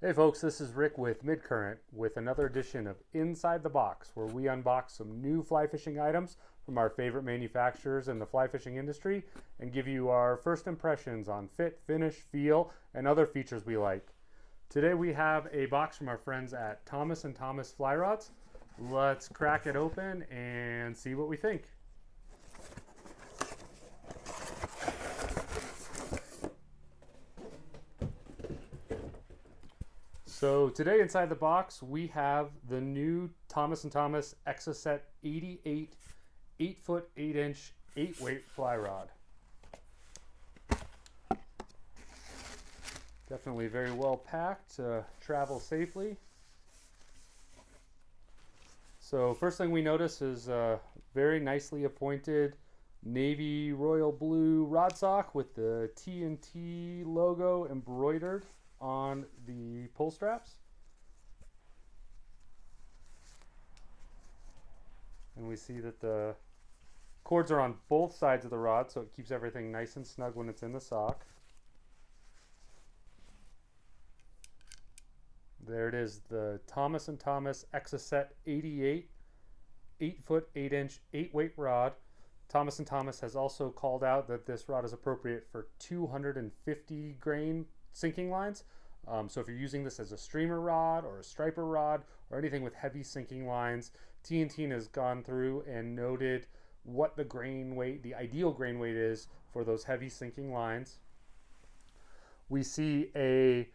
Hey folks, this is Rick with Midcurrent with another edition of Inside the Box, where we unbox some new fly fishing items from our favorite manufacturers in the fly fishing industry and give you our first impressions on fit, finish, feel, and other features we like. Today we have a box from our friends at Thomas & Thomas Fly Rods. Let's crack it open and see what we think. So today inside the box we have the new Thomas & Thomas Exocett 88 8-foot 8-inch 8-weight fly rod. Definitely very well packed to travel safely. So first thing we notice is a very nicely appointed navy royal blue rod sock with the T&T logo embroidered on the pull straps. And we see that the cords are on both sides of the rod, so it keeps everything nice and snug when it's in the sock. There it is, the Thomas & Thomas Exocett 88 8-foot 8-inch 8-weight rod. Thomas & Thomas has also called out that this rod is appropriate for 250 grain sinking lines. So if you're using this as a streamer rod or a striper rod or anything with heavy sinking lines, T&T has gone through and noted what the grain weight, the ideal grain weight is for those heavy sinking lines. We see a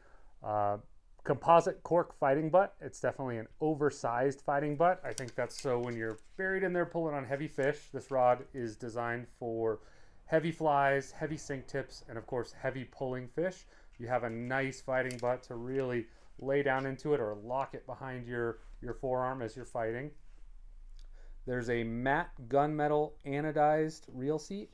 composite cork fighting butt. It's definitely an oversized fighting butt. I think that's so when you're buried in there pulling on heavy fish. This rod is designed for heavy flies, heavy sink tips, and of course heavy pulling fish. You have a nice fighting butt to really lay down into it or lock it behind your forearm as you're fighting. There's a matte gunmetal anodized reel seat,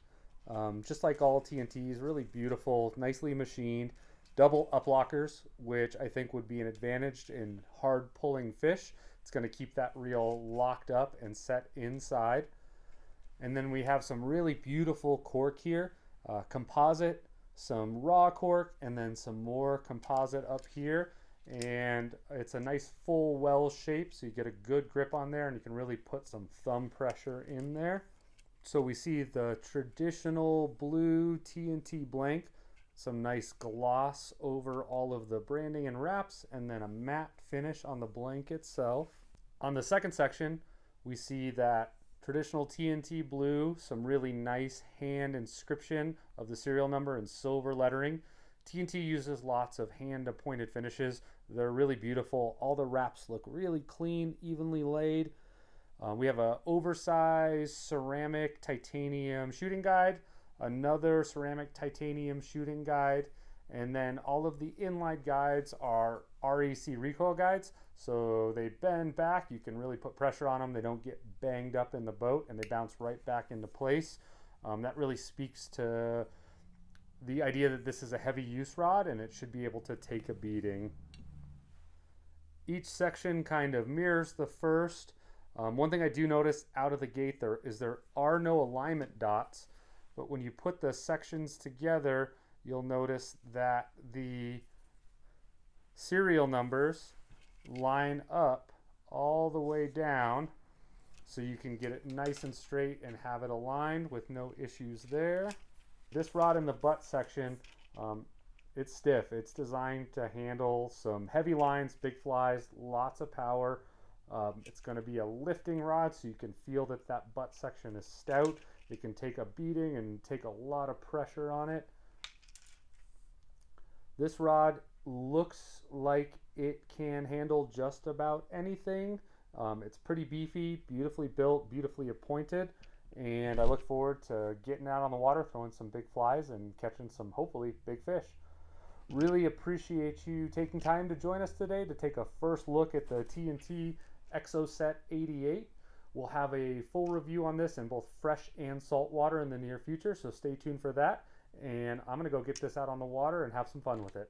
just like all T&Ts, really beautiful, nicely machined. Double up lockers, which I think would be an advantage in hard pulling fish. It's going to keep that reel locked up and set inside. And then we have some really beautiful cork here, composite, some raw cork, and then some more composite up here. And it's a nice full well shape, so you get a good grip on there and you can really put some thumb pressure in there. So we see the traditional blue T&T blank, some nice gloss over all of the branding and wraps, and then a matte finish on the blank itself. On the second section, we see that traditional T&T blue, some really nice hand inscription of the serial number in silver lettering. T&T uses lots of hand appointed finishes. They're really beautiful. All the wraps look really clean, evenly laid. We have an oversized ceramic titanium shooting guide, another ceramic titanium shooting guide, and then all of the inline guides are REC recoil guides, so they bend back. You can really put pressure on them. They don't get banged up in the boat and they bounce right back into place. That really speaks to the idea that this is a heavy use rod and it should be able to take a beating. Each section kind of mirrors the first. One thing I do notice out of the gate there are no alignment dots, but when you put the sections together, you'll notice that the serial numbers line up all the way down, so you can get it nice and straight and have it aligned with no issues there. This rod in the butt section, it's stiff. It's designed to handle some heavy lines, big flies, lots of power. It's going to be a lifting rod, so you can feel that that butt section is stout. It can take a beating and take a lot of pressure on it. This rod looks like it can handle just about anything. It's pretty beefy, beautifully built, beautifully appointed, and I look forward to getting out on the water, throwing some big flies and catching some, hopefully, big fish. Really appreciate you taking time to join us today to take a first look at the T&T Exocett 88. We'll have a full review on this in both fresh and salt water in the near future, so stay tuned for that. And I'm going to go get this out on the water and have some fun with it.